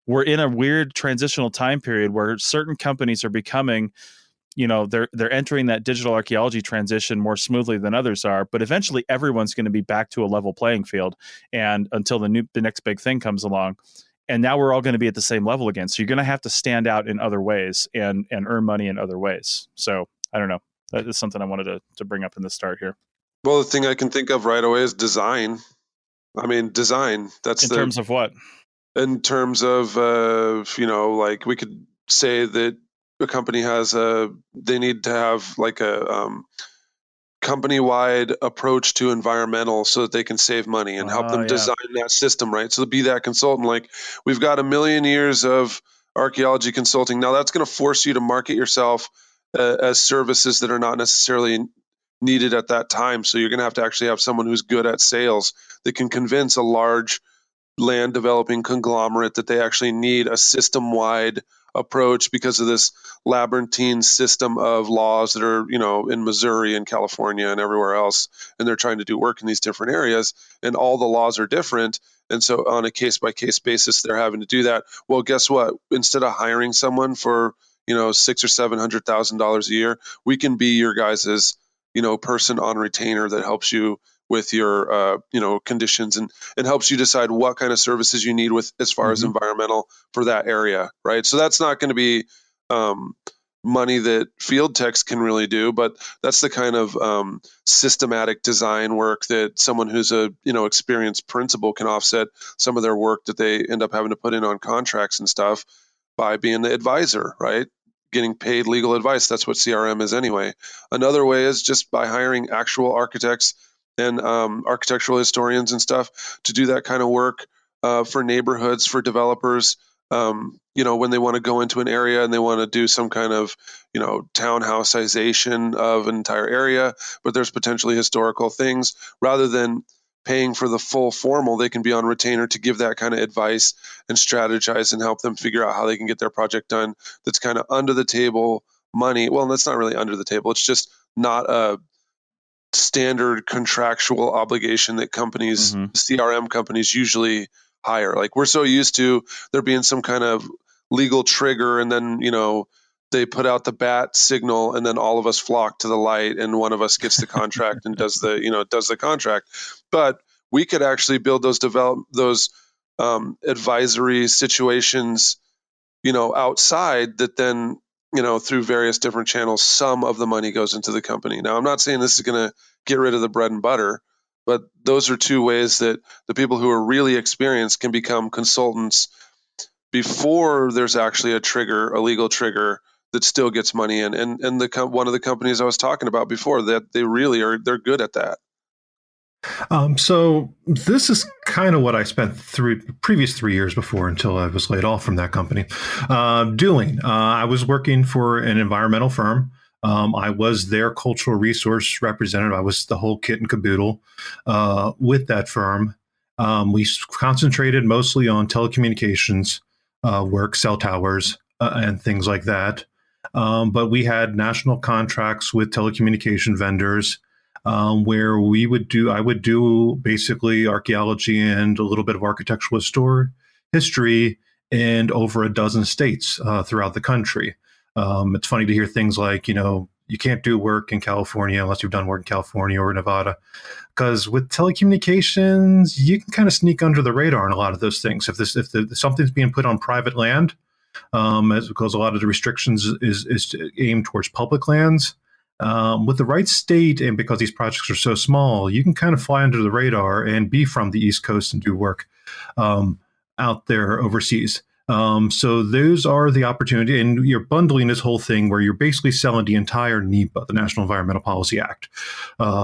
we're in a weird transitional time period where certain companies are becoming, they're entering that digital archaeology transition more smoothly than others are. But eventually everyone's going to be back to a level playing field. And until the next big thing comes along. And now we're all going to be at the same level again. So you're going to have to stand out in other ways and earn money in other ways. So I don't know. That is something I wanted to bring up in the start here. Well, the thing I can think of right away is design. I mean, design. That's in terms of what? In terms of, like we could say that a company they need to have like a company-wide approach to environmental so that they can save money and help them design that system, right? So be that consultant. Like we've got 1 million years of archaeology consulting. Now that's going to force you to market yourself as services that are not necessarily needed at that time. So you're going to actually have someone who's good at sales that can convince a large land developing conglomerate that they actually need a system-wide approach because of this labyrinthine system of laws that are, in Missouri and California and everywhere else. And they're trying to do work in these different areas and all the laws are different. And so on a case-by-case basis, they're having to do that. Well, guess what? Instead of hiring someone for, $600,000 or $700,000 a year, we can be your guys's, person on retainer that helps you with your, conditions and helps you decide what kind of services you need with as far as environmental for that area, right? So that's not going to be money that field techs can really do, but that's the kind of systematic design work that someone who's a experienced principal can offset some of their work that they end up having to put in on contracts and stuff by being the advisor, right? Getting paid legal advice. That's what CRM is anyway. Another way is just by hiring actual architects and architectural historians and stuff to do that kind of work for neighborhoods, for developers. When they want to go into an area and they want to do some kind of, townhouseization of an entire area, but there's potentially historical things, rather than paying for the full formal, they can be on retainer to give that kind of advice and strategize and help them figure out how they can get their project done. That's kind of under the table money. Well, that's not really under the table. It's just not a standard contractual obligation that companies, CRM companies, usually hire. Like, we're so used to there being some kind of legal trigger, and then they put out the bat signal, and then all of us flock to the light, and one of us gets the contract and does the contract. But we could actually build those advisory situations outside, that then through various different channels, some of the money goes into the company. Now, I'm not saying this is going to get rid of the bread and butter, but those are two ways that the people who are really experienced can become consultants before there's actually a legal trigger that still gets money in. And one of the companies I was talking about before, that they're good at that. So this is kind of what I spent previous 3 years before, until I was laid off from that company, doing. I was working for an environmental firm. I was their cultural resource representative. I was the whole kit and caboodle with that firm. We concentrated mostly on telecommunications work, cell towers, and things like that. But we had national contracts with telecommunication vendors where I would do basically archaeology and a little bit of architectural history in over a dozen states throughout the country. It's funny to hear things like, you can't do work in California unless you've done work in California or Nevada, because with telecommunications, you can kind of sneak under the radar in a lot of those things. If something's being put on private land, because a lot of the restrictions is aimed towards public lands, with the right state, and because these projects are so small, you can kind of fly under the radar and be from the East Coast and do work out there overseas. So those are the opportunity, and you're bundling this whole thing where you're basically selling the entire NEPA, the National Environmental Policy Act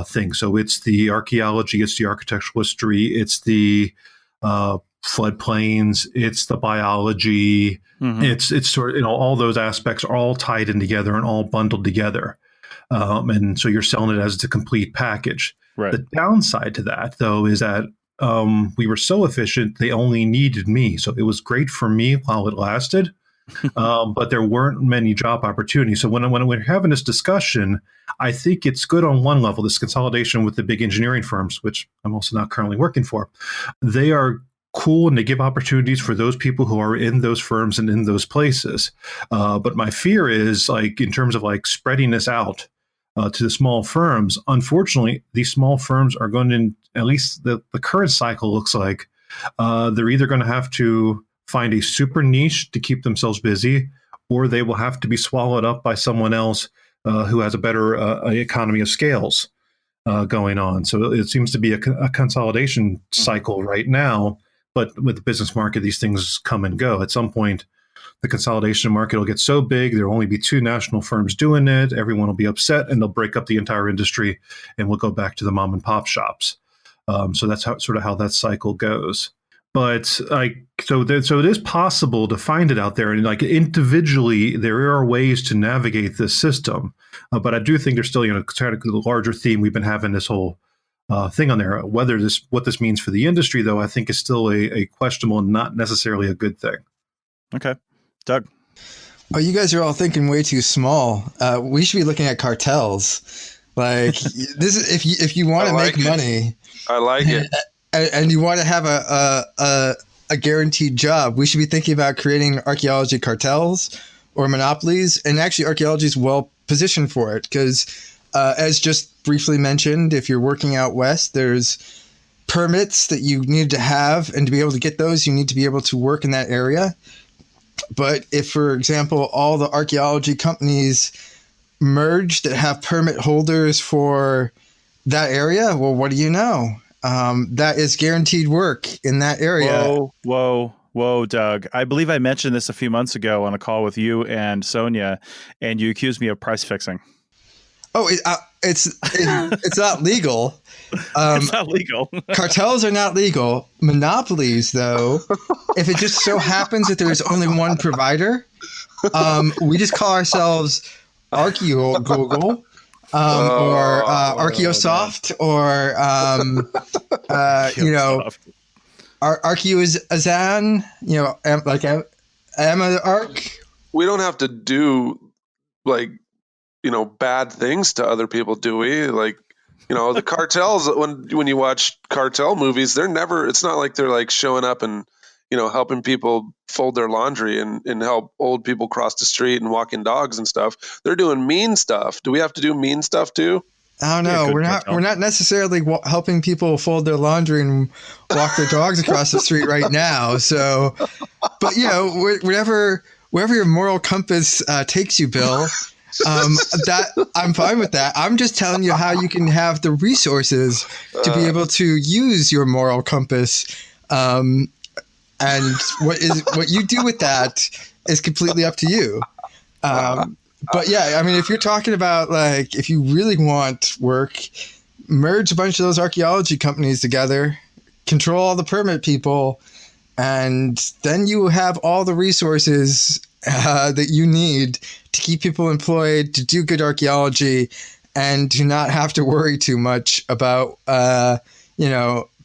thing. So it's the archaeology, it's the architectural history, it's the floodplains, it's the biology, it's sort of, all those aspects are all tied in together and all bundled together. And so you're selling it as the complete package. Right. The downside to that, though, is that we were so efficient, they only needed me. So it was great for me while it lasted, but there weren't many job opportunities. So when we're having this discussion, I think it's good on one level, this consolidation with the big engineering firms, which I'm also not currently working for. They are cool, and they give opportunities for those people who are in those firms and in those places. But my fear is, like, in terms of like spreading this out to the small firms, unfortunately, these small firms are going to, at least the current cycle looks like, they're either going to have to find a super niche to keep themselves busy, or they will have to be swallowed up by someone else who has a better economy of scales going on. So it seems to be a consolidation cycle right now. But with the business market, these things come and go. At some point, the consolidation market will get so big, there will only be two national firms doing it. Everyone will be upset, and they'll break up the entire industry, and we'll go back to the mom and pop shops. So that's how that cycle goes. But so it is possible to find it out there, and like individually, there are ways to navigate this system. But I do think there's still, kind of the larger theme we've been having this whole thing on there. What this means for the industry, though, I think is still a questionable and not necessarily a good thing. Okay. Doug? Oh, you guys are all thinking way too small. We should be looking at cartels. Like, this is if you want to make money. I like it. And you want to have a guaranteed job, we should be thinking about creating archaeology cartels or monopolies. And actually, archaeology is well positioned for it because, as just briefly mentioned, if you're working out west, there's permits that you need to have, and to be able to get those, you need to be able to work in that area. But if, for example, all the archaeology companies merge that have permit holders for that area, well, what do you know? That is guaranteed work in that area. Whoa, Doug. I believe I mentioned this a few months ago on a call with you and Sonia, and you accused me of price fixing. Oh, it's not legal. It's not legal. Cartels are not legal. Monopolies, though, if it just so happens that there's only one provider, we just call ourselves Archeo Google, or Archeosoft, or Archeo is Azan, like Emma Arc. We don't have to do like, bad things to other people, do we? Like, the cartels, when you watch cartel movies, it's not like they're like showing up and, helping people fold their laundry and help old people cross the street and walking dogs and stuff. They're doing mean stuff. Do we have to do mean stuff too? I don't know. We're not necessarily helping people fold their laundry and walk their dogs across the street right now. So, but wherever your moral compass takes you, Bill, that I'm fine with that. I'm just telling you how you can have the resources to be able to use your moral compass. And what you do with that is completely up to you. But yeah, I mean, if you're talking about like, if you really want work, merge a bunch of those archaeology companies together, control all the permit people, and then you have all the resources that you need to keep people employed, to do good archaeology, and to not have to worry too much about,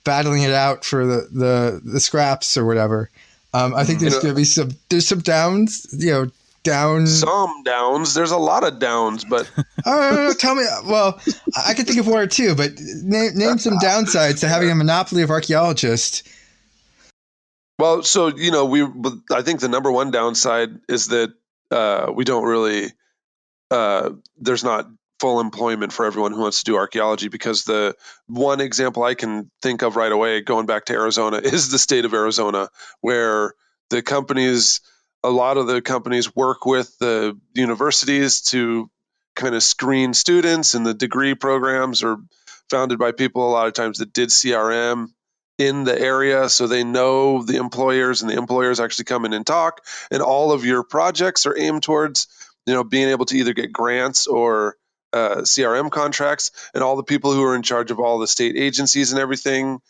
battling it out for the scraps or whatever. I think there's going to be some downs, some downs. There's a lot of downs, but tell me. Well, I can think of one or two, but name some downsides to having a monopoly of archaeologists. Well, so I think the number one downside is that we don't really. There's not full employment for everyone who wants to do archaeology, because the one example I can think of right away, going back to Arizona, is the state of Arizona, where a lot of the companies work with the universities to kind of screen students, and the degree programs are founded by people a lot of times that did CRM in the area, so they know the employers, and the employers actually come in and talk, and all of your projects are aimed towards being able to either get grants or CRM contracts. And all the people who are in charge of all the state agencies and everything,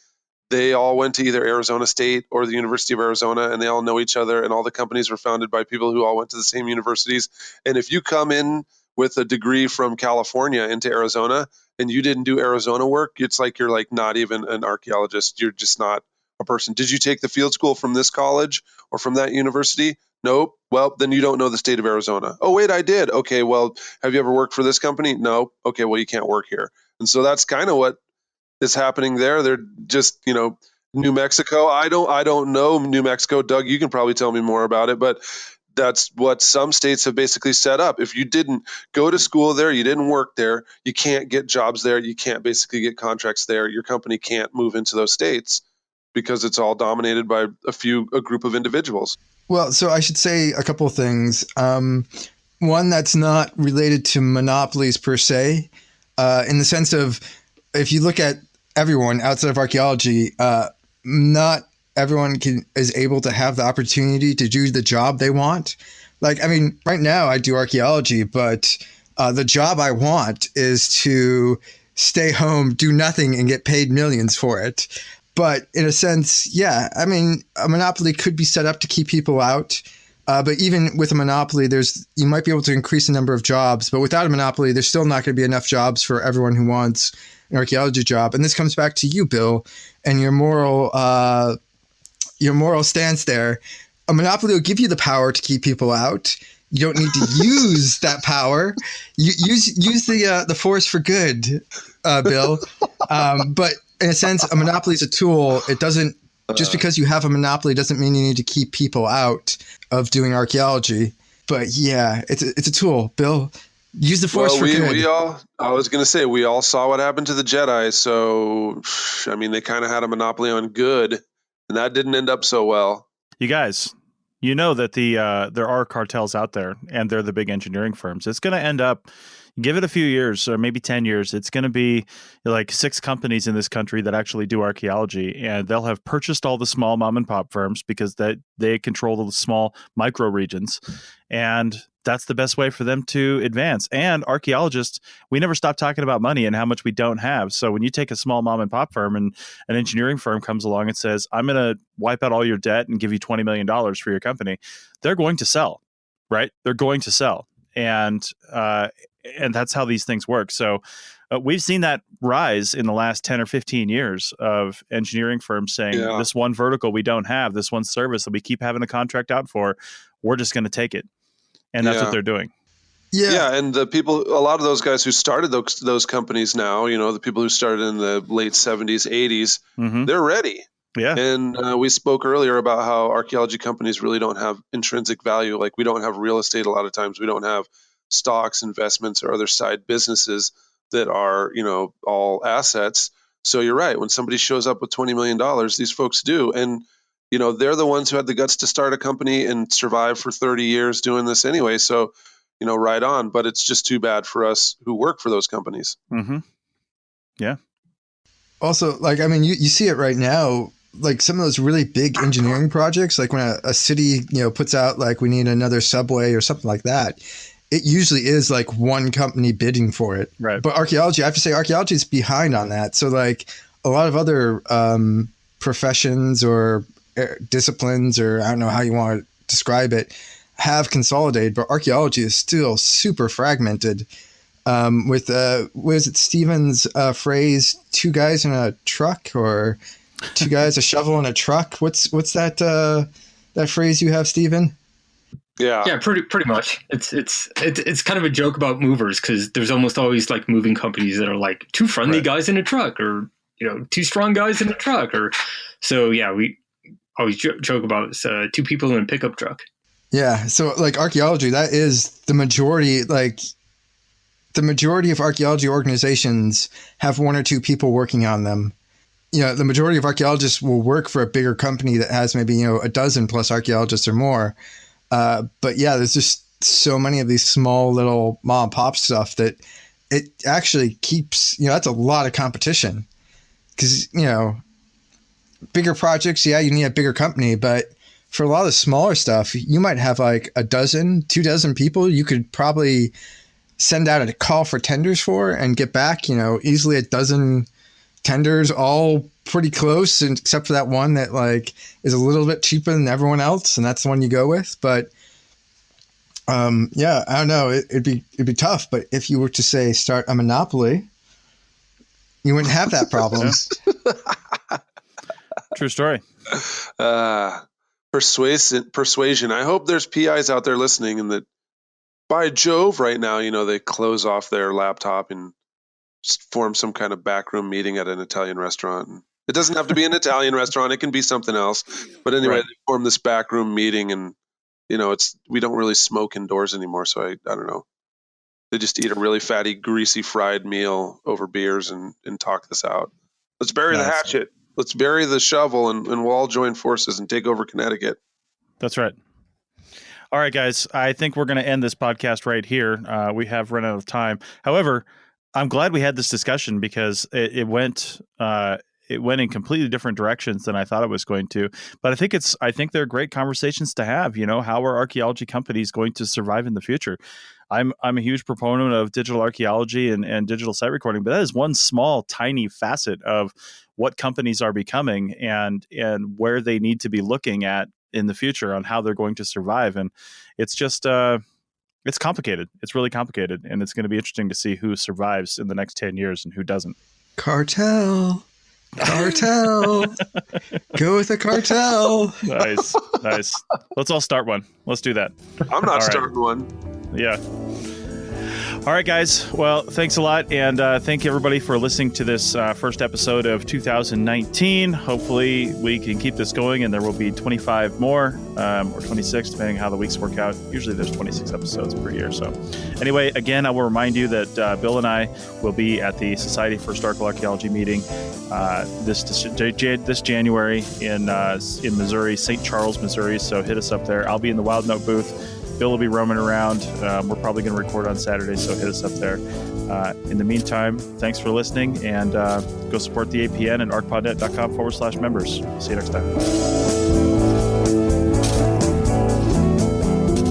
they all went to either Arizona State or the University of Arizona, and they all know each other, and all the companies were founded by people who all went to the same universities. And if you come in with a degree from California into Arizona and you didn't do Arizona work, it's like you're like not even an archaeologist. You're just not a person. Did you take the field school from this college or from that university? Nope. Well, then you don't know the state of Arizona. Oh, wait, I did. Okay, well, have you ever worked for this company? No. Okay, well, you can't work here. And so that's kind of what is happening there. They're just, New Mexico. I don't know New Mexico. Doug, you can probably tell me more about it, but that's what some states have basically set up. If you didn't go to school there, you didn't work there, you can't get jobs there, you can't basically get contracts there. Your company can't move into those states because it's all dominated by a group of individuals. Well, so I should say a couple of things. One that's not related to monopolies per se, in the sense of, if you look at everyone outside of archaeology, not everyone is able to have the opportunity to do the job they want. Like, I mean, right now I do archaeology, but the job I want is to stay home, do nothing, and get paid millions for it. But in a sense, yeah, I mean, a monopoly could be set up to keep people out. But even with a monopoly, you might be able to increase the number of jobs. But without a monopoly, there's still not going to be enough jobs for everyone who wants an archaeology job. And this comes back to you, Bill, and your moral stance there. A monopoly will give you the power to keep people out. You don't need to use that power. Use the force for good, Bill. But in a sense, a monopoly is a tool. It doesn't, just because you have a monopoly doesn't mean you need to keep people out of doing archaeology. But yeah, it's a tool, Bill. Use the force for good. I was going to say, we all saw what happened to the Jedi. So, I mean, they kind of had a monopoly on good, and that didn't end up so well. You guys, you know that there are cartels out there, and they're the big engineering firms. It's going to end up, give it a few years or maybe 10 years, it's going to be like 6 companies in this country that actually do archaeology, and they'll have purchased all the small mom and pop firms because they control the small micro regions, and that's the best way for them to advance. And archaeologists, we never stop talking about money and how much we don't have. So when you take a small mom and pop firm and an engineering firm comes along and says, I'm going to wipe out all your debt and give you $20 million for your company, they're going to sell, right? They're going to sell. And that's how these things work. So we've seen that rise in the last 10 or 15 years of engineering firms saying, this one vertical we don't have, this one service that we keep having a contract out for, we're just going to take it. And that's what they're doing. Yeah, and the people, a lot of those guys who started those companies now, the people who started in the late 70s, 80s, they're ready. Yeah. And we spoke earlier about how archaeology companies really don't have intrinsic value. Like, we don't have real estate a lot of times. We don't have stocks, investments, or other side businesses that are, all assets. So you're right. When somebody shows up with $20 million, these folks do. And they're the ones who had the guts to start a company and survive for 30 years doing this anyway. So, right on. But it's just too bad for us who work for those companies. Mm-hmm. Yeah. Also, you see it right now, like some of those really big engineering projects, like when a city, puts out like we need another subway or something like that. It usually is like one company bidding for it. Right. But archaeology, I have to say archaeology is behind on that. So like a lot of other professions or disciplines, or I don't know how you want to describe it, have consolidated, but archaeology is still super fragmented. With what is it, Stephen's phrase, 2 guys in a truck, or 2 guys, a shovel in a truck? What's that phrase you have, Stephen? Yeah, pretty much. It's kind of a joke about movers, because there's almost always like moving companies that are like 2 friendly guys in a truck, or 2 strong guys in a truck, or so. Yeah, we always joke about 2 people in a pickup truck. Yeah, so like archaeology, that is the majority. Like the majority of archaeology organizations have 1 or 2 people working on them. The majority of archaeologists will work for a bigger company that has maybe a dozen plus archaeologists or more. But yeah, there's just so many of these small little mom and pop stuff that it actually keeps, that's a lot of competition, because, bigger projects, you need a bigger company, but for a lot of the smaller stuff, you might have like 2 dozen people you could probably send out a call for tenders for and get back, easily 12 tenders, all pretty close, and except for that one that like is a little bit cheaper than everyone else, and that's the one you go with. But I don't know, it'd be tough. But if you were to say start a monopoly, you wouldn't have that problem. True story. Persuasion. I hope there's PIs out there listening, and that, by Jove, right now, they close off their laptop and form some kind of backroom meeting at an Italian restaurant. It doesn't have to be an Italian restaurant. It can be something else. But anyway, They form this backroom meeting, and we don't really smoke indoors anymore. So I don't know. They just eat a really fatty, greasy, fried meal over beers and talk this out. Let's bury the hatchet. Let's bury the shovel, and we'll all join forces and take over Connecticut. That's right. All right, guys. I think we're going to end this podcast right here. We have run out of time. However, I'm glad we had this discussion, because it went in completely different directions than I thought it was going to. But I think they're great conversations to have. How are archaeology companies going to survive in the future? I'm a huge proponent of digital archaeology and digital site recording, but that is one small, tiny facet of what companies are becoming and where they need to be looking at in the future on how they're going to survive. And it's just it's complicated. It's really complicated, and it's going to be interesting to see who survives in the next 10 years and who doesn't. Cartel. Go with a cartel. Nice. Let's all start one. Let's do that. I'm not starting one. Yeah. All right, guys. Well, thanks a lot. And thank you, everybody, for listening to this first episode of 2019. Hopefully, we can keep this going, and there will be 25 more or 26, depending on how the weeks work out. Usually, there's 26 episodes per year. So anyway, again, I will remind you that Bill and I will be at the Society for Historical Archaeology meeting this January in Missouri, St. Charles, Missouri. So hit us up there. I'll be in the Wild Note booth. Bill will be roaming around. We're probably going to record on Saturday, so hit us up there. In the meantime, thanks for listening, and go support the APN at arcpodnet.com/members. See you next time.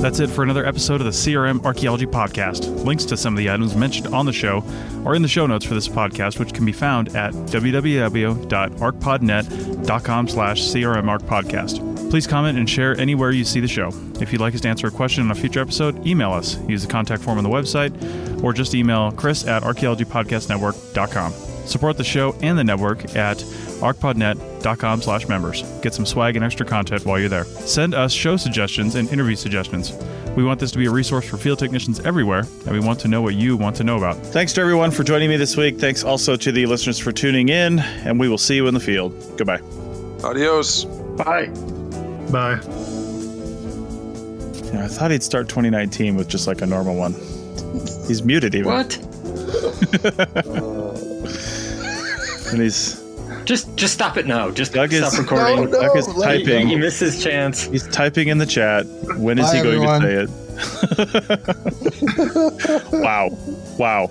That's it for another episode of the CRM Archaeology Podcast. Links to some of the items mentioned on the show are in the show notes for this podcast, which can be found at www.arcpodnet.com/CRMArcPodcast. Please comment and share anywhere you see the show. If you'd like us to answer a question on a future episode, email us. Use the contact form on the website, or just email chris@archaeologypodcastnetwork.com. Support the show and the network at arcpodnet.com/members. Get some swag and extra content while you're there. Send us show suggestions and interview suggestions. We want this to be a resource for field technicians everywhere, and we want to know what you want to know about. Thanks to everyone for joining me this week. Thanks also to the listeners for tuning in, and we will see you in the field. Goodbye. Adios. Bye. Bye. I thought he'd start 2019 with just like a normal one. He's muted even. What? And he's just stop it now. Just Doug stop is, recording. Doug is typing. He missed his chance. He's typing in the chat. When is Bye, he going everyone. to say it? Wow.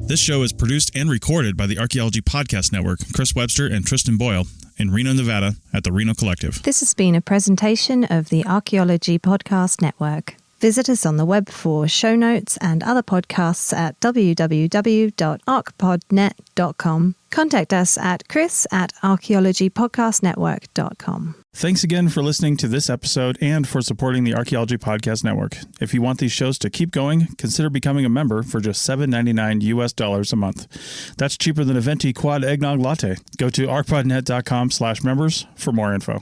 This show is produced and recorded by the Archaeology Podcast Network, Chris Webster and Tristan Boyle, in Reno, Nevada, at the Reno Collective. This has been a presentation of the Archaeology Podcast Network. Visit us on the web for show notes and other podcasts at www.arcpodnet.com. Contact us at chris@archaeologypodcastnetwork.com. Thanks again for listening to this episode and for supporting the Archaeology Podcast Network. If you want these shows to keep going, consider becoming a member for just $7.99 a month. That's cheaper than a venti quad eggnog latte. Go to arcpodnet.com/members for more info.